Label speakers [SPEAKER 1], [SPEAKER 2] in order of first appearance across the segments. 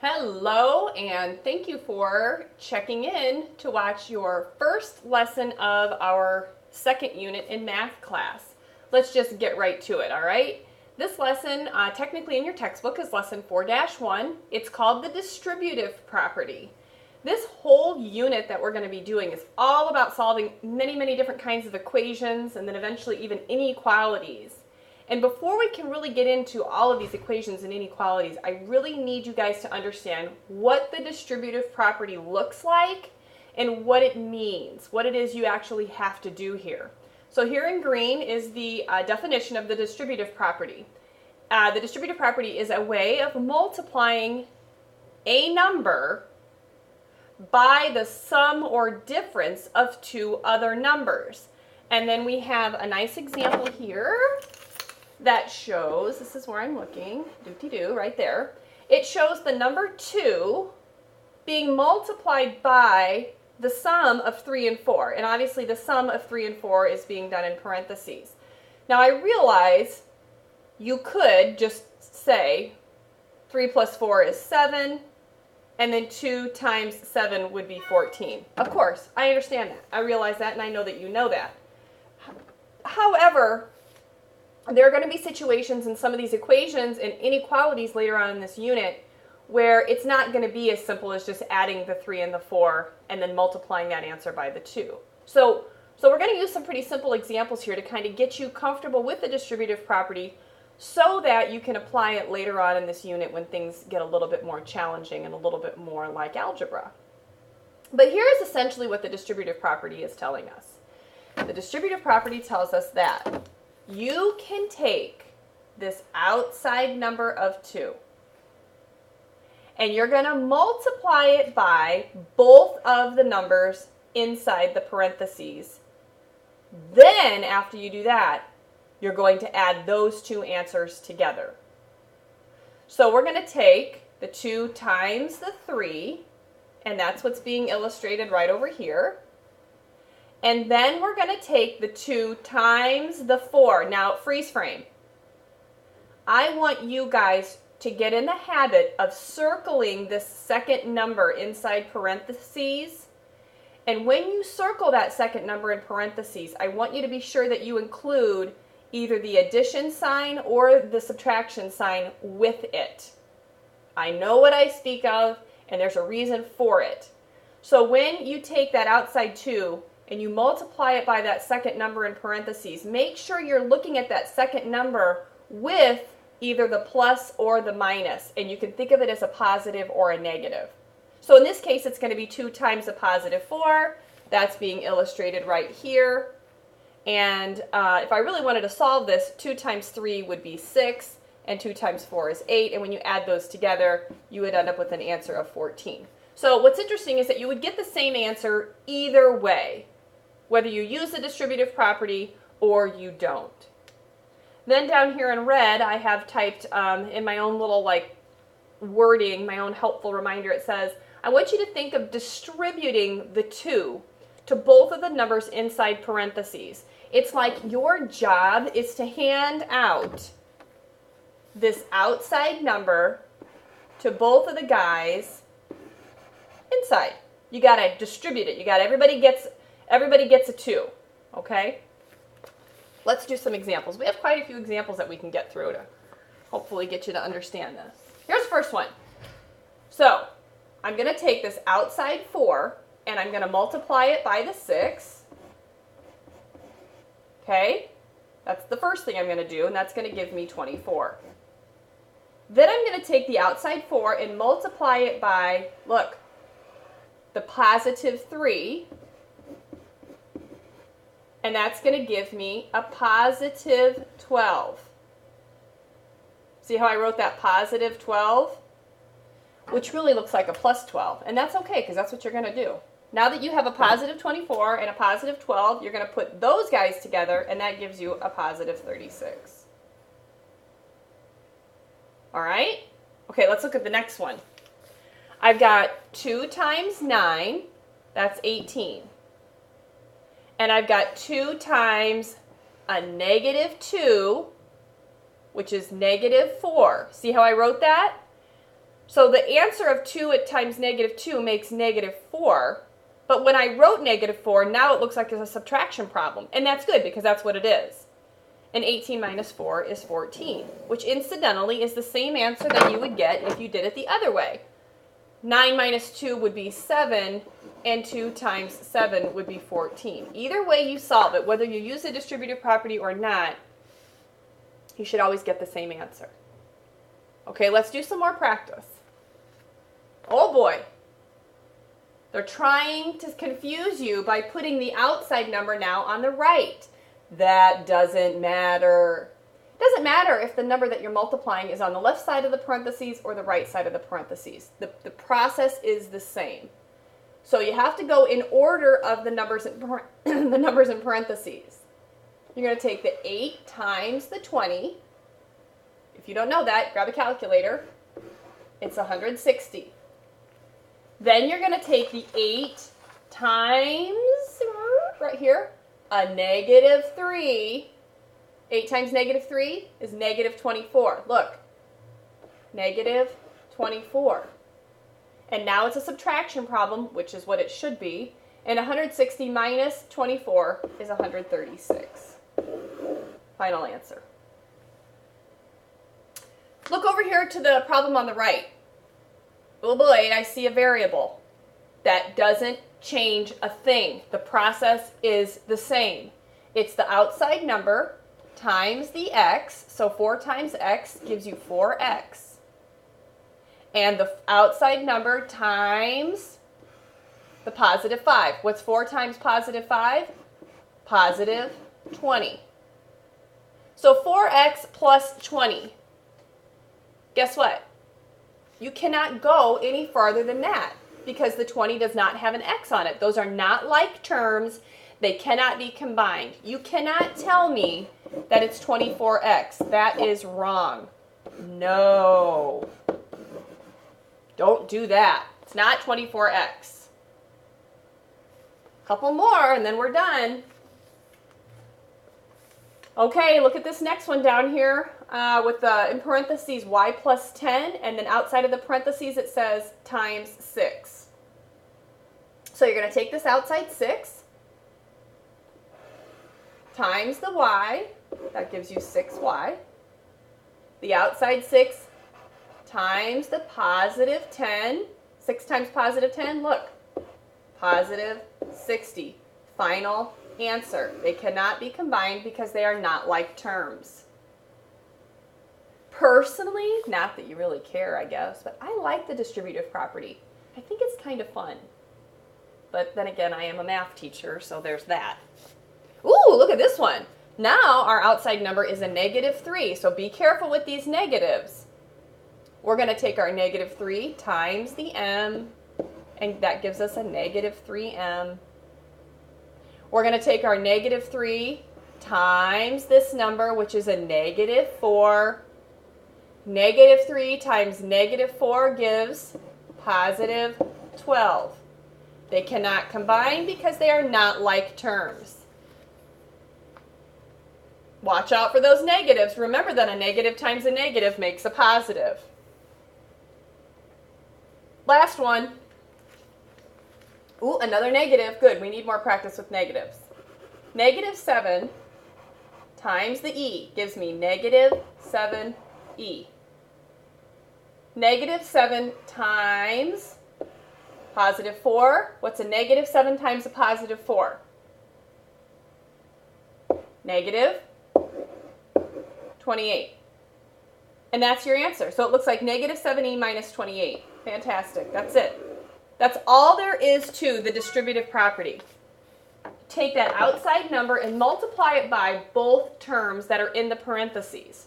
[SPEAKER 1] Hello, and thank you for checking in to watch your first lesson of our second unit in math class. Let's just get right to it, all right? This lesson, technically in your textbook, is lesson 4-1. It's called the distributive property. This whole unit that we're going to be doing is all about solving many different kinds of equations and then eventually even inequalities. And before we can really get into all of these equations and inequalities, I really need you guys to understand what the distributive property looks like and what it means, what it is you actually have to do here. So here in green is the definition of the distributive property. The distributive property is a way of multiplying a number by the sum or difference of two other numbers. And then we have a nice example here that shows, this is where I'm looking, doo-dee-doo, right there. It shows the number 2 being multiplied by the sum of 3 and 4. And obviously the sum of 3 and 4 is being done in parentheses. Now I realize you could just say 3 plus 4 is 7, and then 2 times 7 would be 14. Of course, I understand that. I realize that, and I know that you know that. However, there are going to be situations in some of these equations and inequalities later on in this unit where it's not going to be as simple as just adding the 3 and the 4 and then multiplying that answer by the 2. So we're going to use some pretty simple examples here to kind of get you comfortable with the distributive property so that you can apply it later on in this unit when things get a little bit more challenging and a little bit more like algebra. But here is essentially what the distributive property is telling us. The distributive property tells us that you can take this outside number of 2 and you're going to multiply it by both of the numbers inside the parentheses. Then after you do that, you're going to add those two answers together. So we're going to take the 2 times the 3, and that's what's being illustrated right over here. And then we're going to take the 2 times the 4. Now, freeze frame. I want you guys to get in the habit of circling this second number inside parentheses. And when you circle that second number in parentheses, I want you to be sure that you include either the addition sign or the subtraction sign with it. I know what I speak of, and there's a reason for it. So when you take that outside 2, and you multiply it by that second number in parentheses, make sure you're looking at that second number with either the plus or the minus, and you can think of it as a positive or a negative. So in this case, it's going to be 2 times a positive 4. That's being illustrated right here. And if I really wanted to solve this, 2 times 3 would be 6, and 2 times 4 is 8, and when you add those together, you would end up with an answer of 14. So what's interesting is that you would get the same answer either way, whether you use the distributive property or you don't. Then down here in red, I have typed in my own little wording, my own helpful reminder, it says, I want you to think of distributing the 2 to both of the numbers inside parentheses. It's like your job is to hand out this outside number to both of the guys inside. You got to distribute it. You got everybody gets a 2, okay? Let's do some examples. We have quite a few examples that we can get through to hopefully get you to understand this. Here's the first one. So I'm going to take this outside 4 and I'm going to multiply it by the 6. Okay? That's the first thing I'm going to do, and that's going to give me 24. Then I'm going to take the outside 4 and multiply it by, look, the positive 3. And that's going to give me a positive 12. See how I wrote that positive 12? Which really looks like a plus 12. And that's okay, because that's what you're going to do. Now that you have a positive 24 and a positive 12, you're going to put those guys together, and that gives you a positive 36. All right? Okay, let's look at the next one. I've got 2 times 9, that's 18. And I've got 2 times a negative 2, which is negative 4. See how I wrote that? So the answer of 2 times negative 2 makes negative 4. But when I wrote negative 4, now it looks like it's a subtraction problem. And that's good because that's what it is. And 18 minus 4 is 14, which incidentally is the same answer that you would get if you did it the other way. 9 minus 2 would be 7, and 2 times 7 would be 14. Either way you solve it, whether you use the distributive property or not, you should always get the same answer. Okay, let's do some more practice. Oh boy. They're trying to confuse you by putting the outside number now on the right. That doesn't matter. It doesn't matter if the number that you're multiplying is on the left side of the parentheses or the right side of the parentheses. The process is the same. So you have to go in order of the numbers in the numbers in parentheses. You're going to take the 8 times the 20. If you don't know that, grab a calculator. It's 160. Then you're going to take the 8 times, right here, a negative 3. 8 times negative 3 is negative 24. Look, negative 24. And now it's a subtraction problem, which is what it should be. And 160 minus 24 is 136. Final answer. Look over here to the problem on the right. Oh boy, I see a variable. That doesn't change a thing. The process is the same. It's the outside number times the x. So 4 times x gives you 4x. And the outside number times the positive 5. What's 4 times positive 5? Positive 20. So 4x plus 20. Guess what? You cannot go any farther than that because the 20 does not have an x on it. Those are not like terms. They cannot be combined. You cannot tell me that it's 24x. That is wrong. No. Don't do that. It's not 24x. Couple more and then we're done. Okay, look at this next one down here with in parentheses y plus 10, and then outside of the parentheses it says times 6. So you're going to take this outside 6 times the y, that gives you 6y. The outside 6 times the positive 10, 6 times positive 10, look, positive 60. Final answer. They cannot be combined because they are not like terms. Personally, not that you really care, I guess, but I like the distributive property. I think it's kind of fun. But then again, I am a math teacher, so there's that. Ooh, look at this one. Now our outside number is a negative 3, so be careful with these negatives. We're going to take our negative 3 times the m, and that gives us a negative 3m. We're going to take our negative 3 times this number, which is a negative 4. Negative 3 times negative 4 gives positive 12. They cannot combine because they are not like terms. Watch out for those negatives. Remember that a negative times a negative makes a positive. Last one. Ooh, another negative. Good, we need more practice with negatives. Negative 7 times the e gives me negative 7e. Negative 7 times positive 4. What's a negative 7 times a positive 4? Negative 28. And that's your answer. So it looks like negative 7e minus 28. Fantastic. That's it. That's all there is to the distributive property. Take that outside number and multiply it by both terms that are in the parentheses.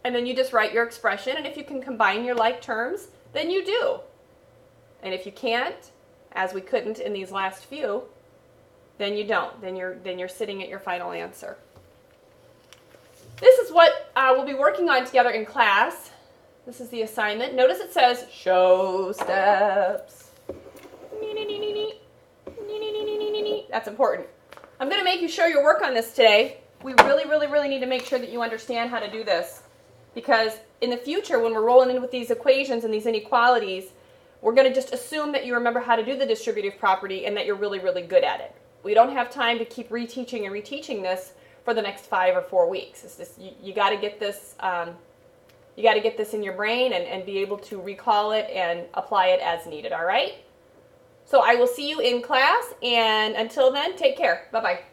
[SPEAKER 1] And then you just write your expression, and if you can combine your like terms, then you do. And if you can't, as we couldn't in these last few, then you don't. Then you're sitting at your final answer. This is what we'll be working on together in class. This is the assignment. Notice it says show steps. That's important. I'm going to make you show your work on this today. We really, really, really need to make sure that you understand how to do this. Because in the future, when we're rolling in with these equations and these inequalities, we're going to just assume that you remember how to do the distributive property and that you're really, really good at it. We don't have time to keep reteaching and reteaching this for the next 5 or 4 weeks. It's just, you got to get this. You got to get this in your brain and be able to recall it and apply it as needed. All right. So I will see you in class, and until then, take care. Bye bye.